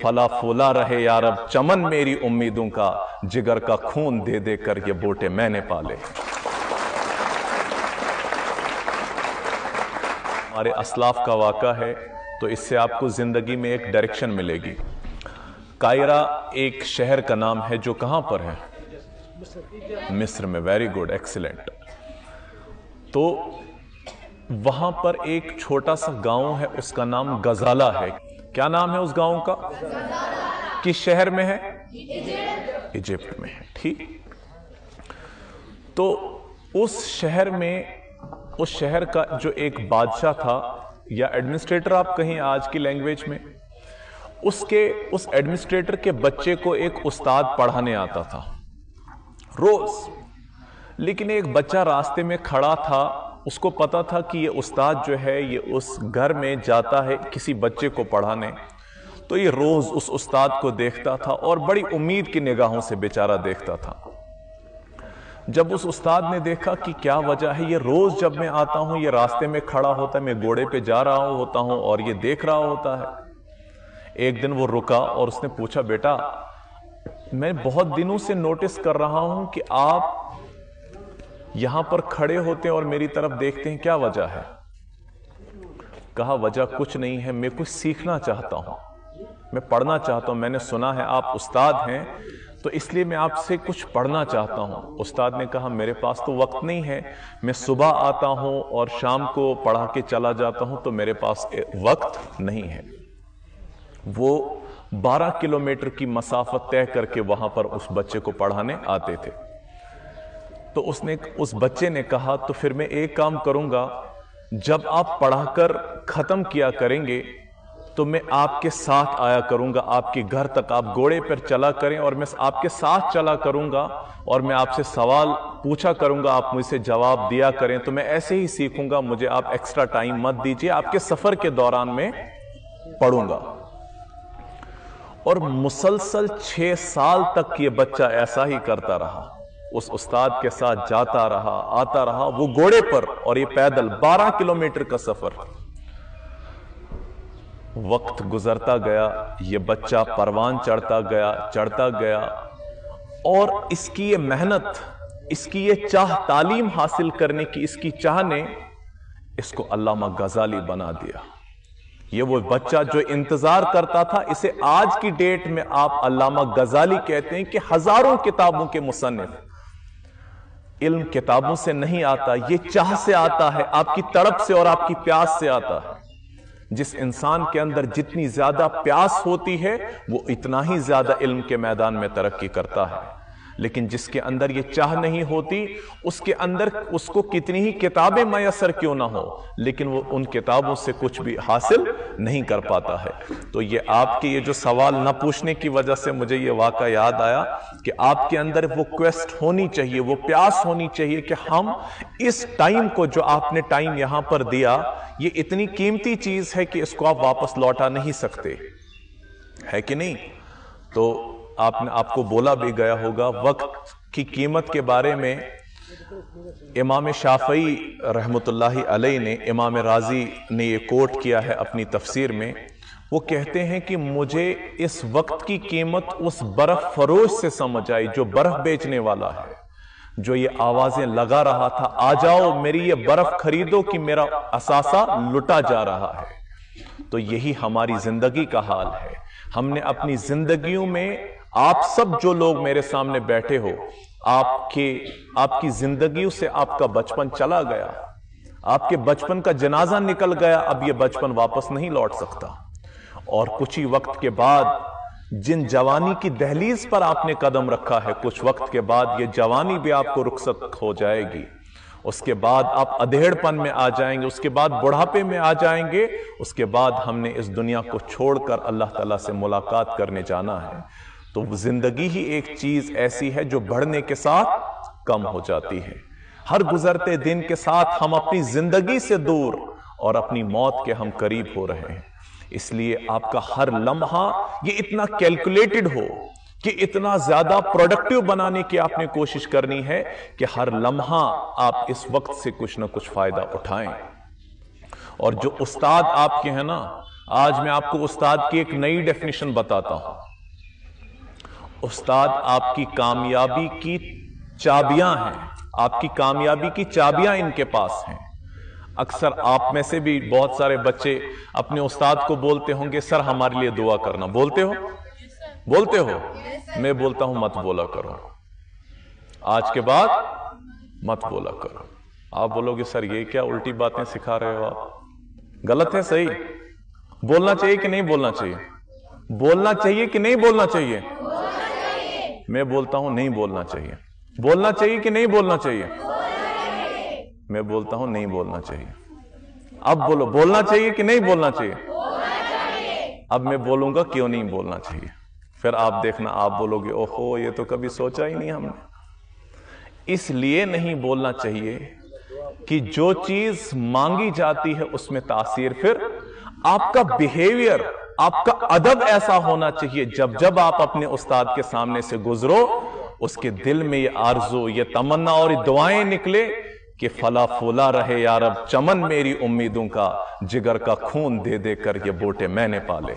फला फूला रहे यार अब चमन मेरी उम्मीदों का, जिगर का खून दे दे कर ये बूटे मैंने पाले। हमारे असलाफ का वाक़ा है, तो इससे आपको जिंदगी में एक डायरेक्शन मिलेगी। कायरा एक शहर का नाम है जो कहां पर है? मिस्र में। Very good, excellent. तो वहां पर एक छोटा सा गांव है, उसका नाम गजाला है। क्या नाम है उस गांव का? किस शहर में है? इजिप्ट में है। ठीक। तो उस शहर में, उस शहर का जो एक बादशाह था या एडमिनिस्ट्रेटर आप कहीं आज की लैंग्वेज में, उस एडमिनिस्ट्रेटर के बच्चे को एक उस्ताद पढ़ाने आता था रोज। लेकिन एक बच्चा रास्ते में खड़ा था, उसको पता था कि ये उस्ताद जो है ये उस घर में जाता है किसी बच्चे को पढ़ाने, तो ये रोज उस उस्ताद को देखता था और बड़ी उम्मीद की निगाहों से बेचारा देखता था। जब उस उस्ताद ने देखा कि क्या वजह है, ये रोज जब मैं आता हूं ये रास्ते में खड़ा होता है, मैं घोड़े पे जा रहा होता हूं और ये देख रहा होता है। एक दिन वो रुका और उसने पूछा, बेटा मैं बहुत दिनों से नोटिस कर रहा हूं कि आप यहां पर खड़े होते हैं और मेरी तरफ देखते हैं, क्या वजह है? कहा वजह कुछ नहीं है, मैं कुछ सीखना चाहता हूं, मैं पढ़ना चाहता हूं। मैंने सुना है आप उस्ताद हैं, तो इसलिए मैं आपसे कुछ पढ़ना चाहता हूं। उस्ताद ने कहा मेरे पास तो वक्त नहीं है, मैं सुबह आता हूं और शाम को पढ़ा के चला जाता हूं, तो मेरे पास वक्त नहीं है। वो 12 किलोमीटर की मसाफत तय करके वहां पर उस बच्चे को पढ़ाने आते थे। तो उस बच्चे ने कहा तो फिर मैं एक काम करूंगा, जब आप पढ़ाकर खत्म किया करेंगे तो मैं आपके साथ आया करूंगा, आपके घर तक आप घोड़े पर चला करें और मैं आपके साथ चला करूंगा और मैं आपसे सवाल पूछा करूंगा, आप मुझसे जवाब दिया करें, तो मैं ऐसे ही सीखूंगा। मुझे आप एक्स्ट्रा टाइम मत दीजिए, आपके सफर के दौरान मैं पढ़ूंगा। और मुसलसल 6 साल तक ये बच्चा ऐसा ही करता रहा, उस उस्ताद के साथ जाता रहा, आता रहा, वो घोड़े पर और ये पैदल 12 किलोमीटर का सफर। वक्त गुजरता गया, ये बच्चा परवान चढ़ता गया और इसकी ये मेहनत, इसकी ये चाह तालीम हासिल करने की, इसकी चाह ने इसको अल्लामा गजाली बना दिया। ये वो बच्चा जो इंतजार करता था, इसे आज की डेट में आप अल्लामा गजाली कहते हैं कि हजारों किताबों के मुसन्निफ। इल्म किताबों से नहीं आता, ये चाह से आता है, आपकी तड़प से और आपकी प्यास से आता है। जिस इंसान के अंदर जितनी ज्यादा प्यास होती है वो इतना ही ज्यादा इल्म के मैदान में तरक्की करता है। लेकिन जिसके अंदर ये चाह नहीं होती, उसके अंदर उसको कितनी ही किताबें मयसर क्यों ना हो, लेकिन वो उन किताबों से कुछ भी हासिल नहीं कर पाता है। तो ये आपके ये जो सवाल न पूछने की वजह से मुझे ये वाक़ा याद आया कि आपके अंदर वो क्वेस्ट होनी चाहिए, वो प्यास होनी चाहिए कि हम इस टाइम को, जो आपने टाइम यहां पर दिया, ये इतनी कीमती चीज है कि इसको आप वापस लौटा नहीं सकते, है कि नहीं? तो आपको बोला भी गया होगा वक्त की कीमत के बारे में। इमाम शाफई रहमतुल्लाहि अलैह ने, इमाम राजी ने ये कोट किया है अपनी तफसीर में। वो कहते हैं कि मुझे इस वक्त की कीमत उस बर्फ फरोश से समझ आई जो बर्फ बेचने वाला है, जो ये आवाजें लगा रहा था, आ जाओ मेरी ये बर्फ खरीदो कि मेरा असासा लुटा जा रहा है। तो यही हमारी जिंदगी का हाल है। हमने अपनी जिंदगियों में, आप सब जो लोग मेरे सामने बैठे हो, आपकी जिंदगियों से आपका बचपन चला गया, आपके बचपन का जनाजा निकल गया, अब ये बचपन वापस नहीं लौट सकता। और कुछ ही वक्त के बाद जिन जवानी की दहलीज पर आपने कदम रखा है, कुछ वक्त के बाद ये जवानी भी आपको रुखसत हो जाएगी। उसके बाद आप अधेड़पन में आ जाएंगे, उसके बाद बुढ़ापे में आ जाएंगे, उसके बाद हमने इस दुनिया को छोड़कर अल्लाह ताला से मुलाकात करने जाना है। तो जिंदगी ही एक चीज ऐसी है जो बढ़ने के साथ कम हो जाती है। हर गुजरते दिन के साथ हम अपनी जिंदगी से दूर और अपनी मौत के हम करीब हो रहे हैं। इसलिए आपका हर लम्हा ये इतना कैलकुलेटेड हो कि इतना ज्यादा प्रोडक्टिव बनाने की आपने कोशिश करनी है कि हर लम्हा आप इस वक्त से कुछ ना कुछ फायदा उठाएं। और जो उस्ताद आपके हैं ना, آج میں آپ کو استاد کی ایک نئی ڈیفینیشن بتاتا ہوں. استاد آپ کی کامیابی کی چابیاں ہیں، آپ کی کامیابی کی چابیاں ان کے پاس ہیں. اکثر آپ میں سے بھی بہت سارے بچے اپنے استاد کو بولتے ہوں گے سر ہمارے لیے دعا کرنا. بولتے ہو؟ بولتے ہو؟ میں بولتا ہوں مت بولا کرو، آج کے بعد مت بولا کرو. آپ بولو گے سر یہ کیا الٹی باتیں سکھا رہے ہو آپ؟ غلط ہے صحیح؟ بولنا چاہیے کہ نہیں بولنا چاہیے؟ بولنا چاہیے کہ نہیں بولنا چاہیے؟ میں بولتا ہوں نہیں بولنا چاہیے. بولنا چاہیے کہ نہیں بولنا چاہیے؟ میں بولتا ہوں نہیں بولنا چاہیے. اب بولو بولنا چاہیے کہ نہیں بولنا چاہیے؟ اب میں بولوں گا کیوں نہیں بولنا چاہیے. پھر آپ دیکھنا آپ بولو گے اوہو یہ تو کبھی سوچا ہی نہیں ہم نے. اس لیے نہیں بولنا چاہیے کہ جو چیز مانگی جاتی ہے اس میں تاثیر، پھر آپ کا بیہیویئر، آپ کا ادب ایسا ہونا چاہیے جب جب آپ اپنے استاد کے سامنے سے گزرو اس کے دل میں یہ آرزو، یہ تمنا اور یہ دعائیں نکلے کہ پھلا پھولا رہے یا رب چمن میری امیدوں کا، جگر کا خون دے دے کر یہ بوٹے میں نے پالے.